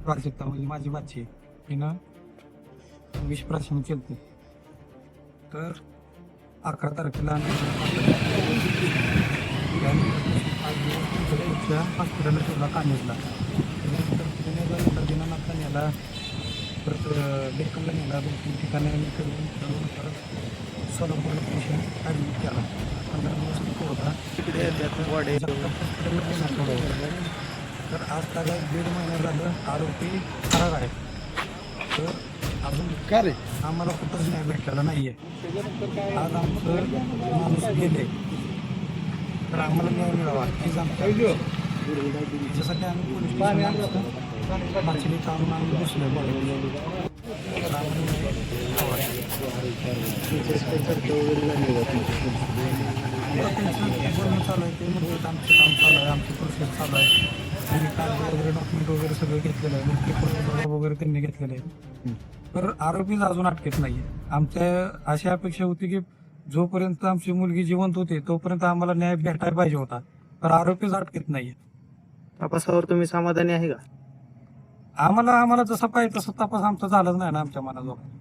प्राजक्ता म्हणजे माझी बाची हिनं विष प्राशन केलं. तर 11 तारखेला हॉस्पिटलला ठेवला कानेजला. त्याच्यानंतर पुण्याला दिनानाथला नेला, परत डेक्कनला नेला, 2-3 ठिकाणी आम्ही करून परत सोलापूरला पेशंट ॲडमिट केला. 15 दिवस तिथे होता. हॉस्पिटलला नेला थोडं. तर आज त्याला 1.5 महिना झालं आरोपी फरार आहे. तर अजून का रे आम्हाला कुठंच न्याय भेटलेला नाही आहे. आज आमचं माणूस गेले तर आम्हाला न्याय मिळावा हीच आमच्या त्याच्यासाठी आम्ही पोलीस स्टेशनला बाचली काढून आम्ही बसलो तर आम्हाला न्याय हवा आहे. बोलणं चालू आहे, ते म्हणतात आमचं काम चालू आहे, आमची प्रोसेस चालू आहे. त्यांनी कागद वगैरे डॉक्युमेंट वगैरे सगळं घेतलेलं आहे, मुख्य प्रोसेस वगैरे त्यांनी घेतलेलं आहे. तर आरोपीच अजून अटकेत नाही. आमच्या अशी अपेक्षा होती की जोपर्यंत आमची मुलगी जिवंत होती तोपर्यंत आम्हाला न्याय भेटायला पाहिजे होता, तर आरोपीच अटकेत नाहीये. तपासावर तुम्ही समाधानी आहे का? आम्हाला जसं पाहिजे तसं तपास आमचा झालाच नाही ना आमच्या मनाजोगा.